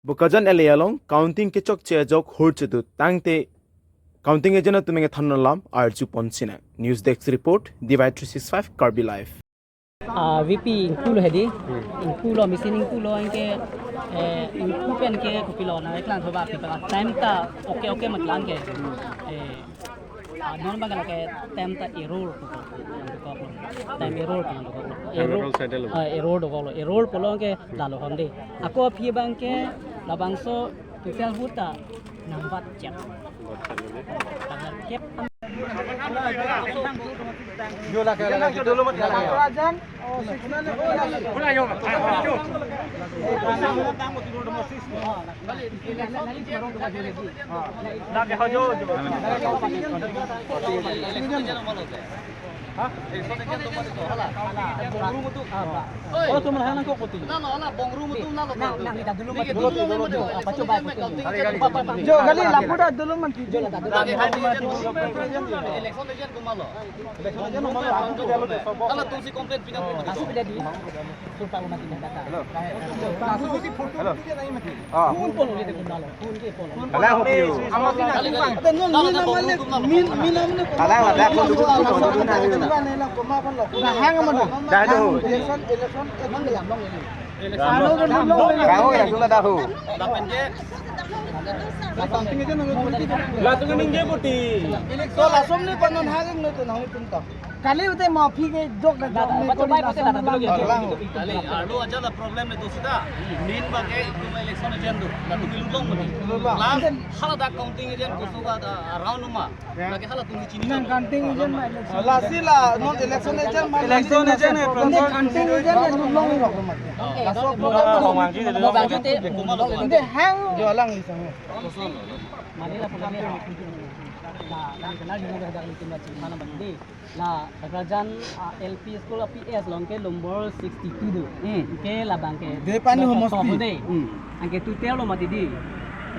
Bukajan Elialong, counting Kichok Chejok Hurchutu, Tangte counting agent to make a thunalam, Arju Ponsina. News Desk report, Divide 365, Karbi Life. VP ingkulo hedi ingkulo mesin ingkulo anke ingkupen ke kupilo na iklan thoba ke time ta oke matlang ke non bagala ke time ta error ko time error error polo ke lalo honde ako phi bang ke labangso total huta nambat chat kep जो ला के दो लो मत लगा राजन पुरा यो ला के हो जो oh cuma hanya kok putih bongru mutu dulu apa coba jo kali lapuda dulu man jo election agent kumalo kalau tusi komplain pinang kasu beda di surpa umat tidak data kasu tusi foto dia nahi mati phone polo lete kumalo phone ke polo kala hopi amati na min namne kala la phone dulu na hang man dah do election emang lam long ini kamu ya sudah tahu latung ninge putih so lasom ni panon hageng no to nahi tunta kali ute mafi ke jok da bato bai pate da dulu kali arlo aja la problem ne to sida main bage kuma election agent do latung lulong mati last hala da counting agent ko suga around ma lagi hala tungi chini nan counting agent ma last la non election agent ne counting agent ne lulong ro mati laso program mo bang te inde hang jo lang ni sang Manila Pulania la kenal juga ada di timnas mana bandi la kerajaan LP School of PS longke nombor 62 do ke la bangke depan ni homosti angke tutel lo mati di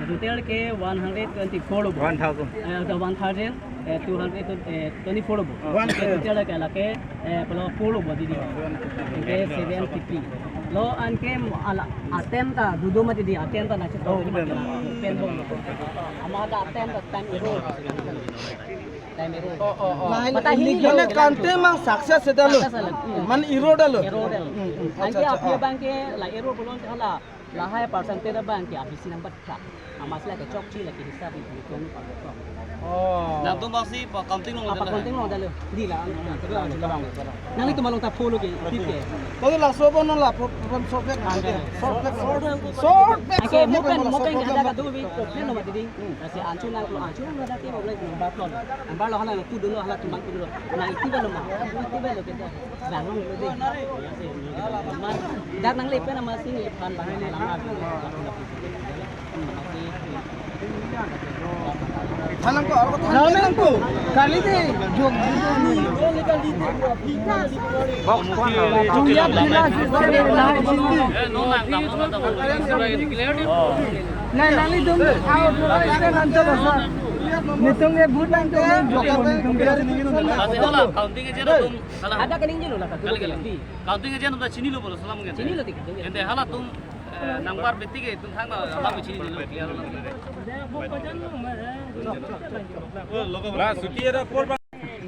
tutel ke 124 lo 1224 lo tutel ke la ke pelo 4 lo mati di ke 750 lo anke ala atenta dudu mati di atenta na chito pen bong amada atenta time error pata hi mane kante mang success sedalo man error dalo anke apia banke la error bolon hala la hai percentage da banke abisi number ka amasla ke chok chi la ke hisab ni kon na tum basi counting long dalo di la nang itu malong ta follow ke tike to la sobo non la from software ake mopen ada ka dubi open no mati ding si anchu nang lo da ke boleh number plot number lo hala tu dulu hala tumang tu dulu na itu ba lo ma itu ba lo ke bangun lo ding man dak nang lepe na masing lepan bangun ni lama Halang ko kali de jog legal di box julia bila na nali dum out ase nanto basa nitung e bud nang to jog nitung bila ase counting e jero tum ada kening jelo la kali counting e jero tum chini lo bolo salam gen chini lo tik ende hala tum number बेटी के तुम थांग ना बिछी लो क्लियर ला सुटी रा कोर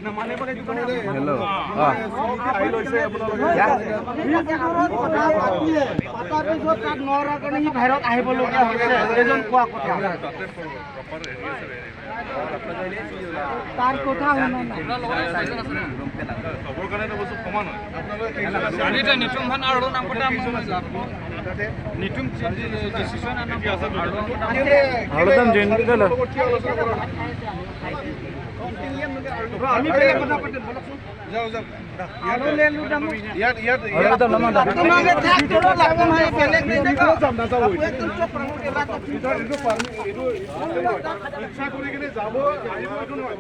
ना माने पड़े दुकान हेलो आई लइसे पता पे जो काट नरा के नहीं भाइरत आइब लोग होसे एजन कोआ कोठा तार कोठा होना ना खबर करने तो बस समान है आपन निटम भान आरो नाम कोटा निटम डिसिजन आना आरोदम जैन दिला আমি বেলে কথা পাতে বলছু যাও আরো লে লু দাম ইয়াত তো নামা তোমাকে থাক তোর লাগম হয় বেলে দেখো জামনা যাও ওই তুমি চপ প্রমোট এলা তো ইটো পারমি ইটো ইচ্ছা করে গেলে যাব আইব ইটো নয়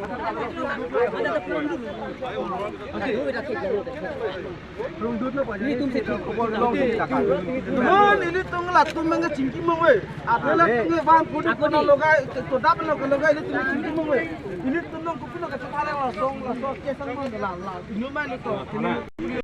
আদা তো ফোন দু আচ্ছা এটা ঠিক করো ফোন দু না পাজি তুমি ঠিক খবর লং টাকা নন ইলি তোংলা তুমি চিংকি মঙ্গে আপেলা তুমি বাং ফুড কোন লগাই তো দাপ লগাই তুমি চিংকি মঙ্গে ইলি তুমি কুকুলো কে ছাড়ে সং সং কে সং মঙ্গে লা লা ইনো মানে তো